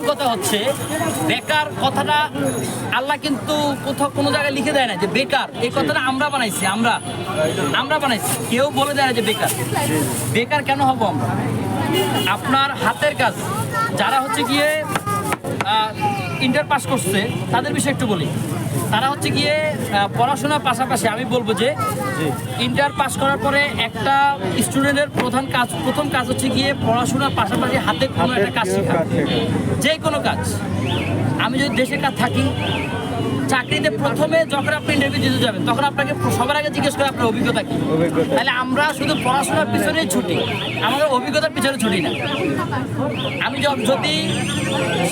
কথা হচ্ছে বেকার কথাটা আল্লাহ কিন্তু কোথাও কোনো জায়গায় লিখে দেয় না যে বেকার, এই কথাটা আমরা বানাইছি, আমরা বানাইছি, কেউ বলে দেয় না যে বেকার। বেকার কেন হব আমরা? আপনার হাতের কাজ যারা হচ্ছে গিয়ে ইন্টার পাস করছে তাদের বিষয়ে একটু বলি। তারা হচ্ছে গিয়ে পড়াশোনার পাশাপাশি আমি বলবো যে ইন্টার পাস করার পরে একটা স্টুডেন্টের প্রথম কাজ হচ্ছে গিয়ে পড়াশোনার পাশাপাশি হাতে কোনো একটা কাজ শেখা, যে কোনো কাজ। আমি যদি দেশের কাজ থাকি, চাকরিতে প্রথমে যখন আপনি ইন্টারভিউ দিতে যাবেন তখন আপনাকে সবার আগে জিজ্ঞেস করে আপনার অভিজ্ঞতা কি। তাহলে আমরা শুধু পড়াশোনার পিছনেই ছুটি, আমাদের অভিজ্ঞতার পিছনে ছুটি না। আমি যদি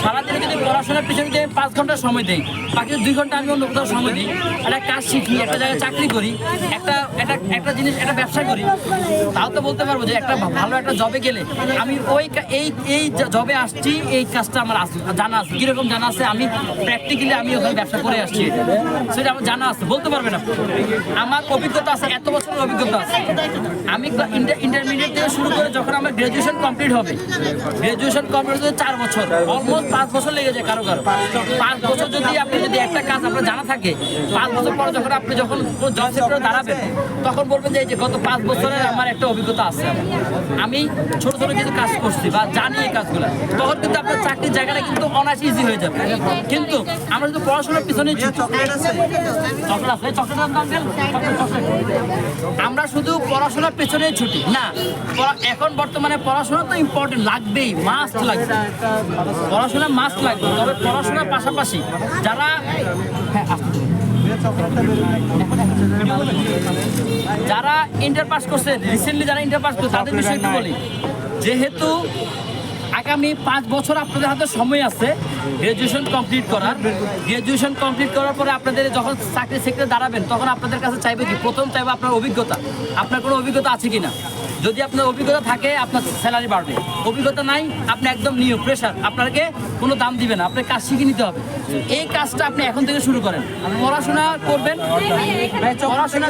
সারাদিনে যদি পড়াশোনার পিছনে যে 5 ঘন্টা সময় দিই, বাকি 2 ঘন্টা আমি অন্য কোথাও সময় দিই, একটা কাজ শিখি, একটা জায়গায় চাকরি করি, একটা জিনিস, একটা ব্যবসা করি, তাও তো বলতে পারবো যে একটা ভালো একটা জবে গেলে আমি এই জবে আসছি, এই কাজটা আমার জানা আছে। কীরকম জানা আছে? আমি প্র্যাকটিক্যালি আমি ওখানে ব্যবসা করে আসছি, সেটা আমার জানা আছে, বলতে পারবে না। আমার অভিজ্ঞতা আছে, এত বছরের অভিজ্ঞতা আছে। আমি ইন্টারমিডিয়েট থেকে শুরু করে যখন আমার গ্র্যাজুয়েশন কমপ্লিট হবে, গ্র্যাজুয়েশন কমপ্লিট হতে 4 বছর, অলমোস্ট 5 বছর লেগে যায় কারো। 5 বছর যদি একটা কাজ আপনার জানা থাকে, 5 বছর পরে যখন আপনি জব সেক্টরে দাঁড়াবেন তখন বলবেন যে গত 5 বছরের আমার একটা অভিজ্ঞতা আছে, আমি ছোট ছোট কিছু কাজ করছি বা জানি এই কাজগুলো, তখন কিন্তু আপনার চাকরির জায়গাটা কিন্তু অনায়াসে ইজি হয়ে যাবে। কিন্তু আমরা যদি পড়াশোনার পিছনে আমরা শুধু পড়াশোনার পেছনে ছুটি না, এখন বর্তমানে পড়াশোনা তো ইম্পর্টেন্ট, লাগবেই, মাস্ট লাগবে, পড়াশোনা মাস্ট লাগবে। তবে পড়াশোনার পাশাপাশি যারা ইন্টার পাস করছে, রিসেন্টলি যারা ইন্টার পাস করছে তাদের বিষয়ে একটু বলি। যেহেতু আগামী 5 বছর আপনাদের হাতে সময় আছে গ্র্যাজুয়েশন কমপ্লিট করার পরে আপনাদের যখন চাকরি সেক্টরে দাঁড়াবেন তখন আপনাদের কাছে চাইবে কি? প্রথম চাইবে আপনার অভিজ্ঞতা, আপনার কোনো অভিজ্ঞতা আছে কিনা। যদি আপনার অভিজ্ঞতা থাকে আপনার স্যালারি বাড়বে, অভিজ্ঞতা নাই আপনি একদম নিউ প্রেশার, আপনাকে কোনো দাম দিবে না, আপনার কাজ শিখে নিতে হবে। এই কাজটা আপনি এখন থেকে শুরু করেন। পড়াশোনা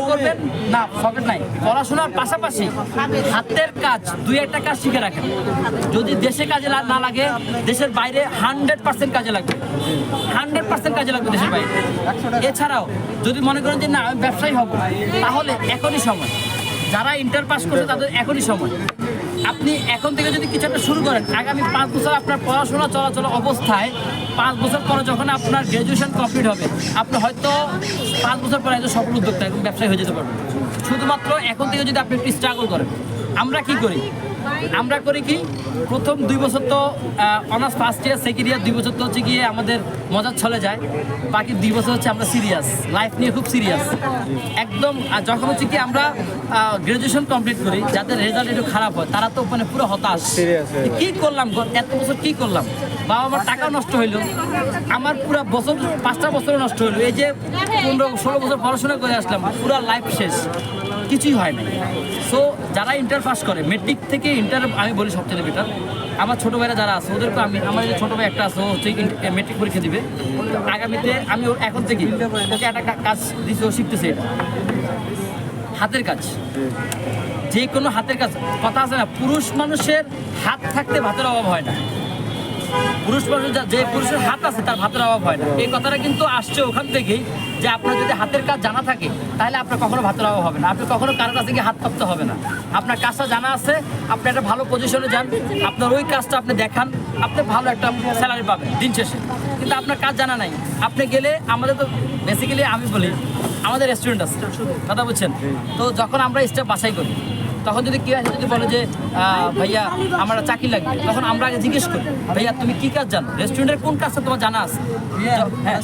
করবেন না, পকেট নাই, পড়াশোনার পাশাপাশি হাতের কাজ 2-1টা কাজ শিখে রাখেন। যদি দেশে কাজে না লাগে, দেশের বাইরে 100% কাজে লাগবে, 100% কাজে লাগবে দেশের বাইরে। এছাড়াও যদি মনে করেন যে না আমি ব্যবসায়ী হব, তাহলে এখনই সময়। যারা ইন্টার পাস করছে তাদের এখনই সময়। আপনি এখন থেকে যদি কিছু একটা শুরু করেন, আগামী 5 বছর আপনার পড়াশোনা চলাচল অবস্থায় 5 বছর পরে যখন আপনার গ্র্যাজুয়েশন কমপ্লিট হবে, আপনি হয়তো 5 বছর পরে একজন সফল উদ্যোক্তা এবং ব্যবসায়ী হয়ে যেতে পারবেন। শুধুমাত্র এখন থেকে যদি আপনি একটু স্ট্রাগল করেন। আমরা কি করি? আমরা করি কি, প্রথম 2 বছর তো honours first year, second year 2 বছর তো হচ্ছে গিয়ে আমাদের মজার চলে যায়, বাকি 2 বছর হচ্ছে আমরা সিরিয়াস, লাইফ নিয়ে খুব সিরিয়াস একদম। আর যখন হচ্ছে কি আমরা গ্র্যাজুয়েশন কমপ্লিট করি, যাদের রেজাল্ট একটু খারাপ হয় তারা তো মানে পুরো হতাশ, কি করলাম, এত বছর কি করলাম, বাবা আমার টাকাও নষ্ট হইলো, আমার পুরো বছর 5টা বছরও নষ্ট হইলো, এই যে 15-16 বছর পড়াশোনা করে আসলাম, পুরো লাইফ শেষ, কিছুই হয় না। সো যারা ইন্টার পাস করে, মেট্রিক থেকে ইন্টার আমি বলি সবচেয়ে বেটার। আমার ছোটো ভাইরা যারা আছে ওদেরকে আমার যে ছোটো ভাই একটা আছে, ও হচ্ছে মেট্রিক পরীক্ষা দিবে আগামীতে, আমি ওর এখন থেকে ওকে একটা কাজ দিচ্ছি, ও শিখতেছে এটা হাতের কাজ, যে কোনো হাতের কাজ। কথা আছে না, পুরুষ মানুষের হাত থাকতে ভাতের অভাব হয় না, পুরুষ মানুষের যে পুরুষের হাত আছে তার ভাতের অভাব হয় না। এই কথাটা কিন্তু আসছে ওখান থেকেই যে আপনার যদি হাতের কাজ জানা থাকে তাহলে আপনার কখনো ভাতের অভাব হবে না, আপনি কখনো কারোর কাছে গিয়ে হাত পাততে হবে না। আপনার কাজটা জানা আছে, আপনি একটা ভালো পজিশনে যান, আপনার ওই কাজটা আপনি দেখান, আপনি ভালো একটা স্যালারি পাবেন দিন শেষে। কিন্তু আপনার কাজ জানা নাই, আপনি গেলে, আমাদের তো বেসিক্যালি আমি বলি আমাদের রেস্টুরেন্ট আছে, কথা বুঝছেন তো, যখন আমরা স্টাফ বাছাই করি তখন যদি কেউ আসে যদি বলে যে ভাইয়া আমার চাকরি লাগবে, তখন আমরা আগে জিজ্ঞেস করি ভাইয়া তুমি কি কাজ জানো, রেস্টুরেন্টের কোন কাজটা তোমার জানা আছে। হ্যাঁ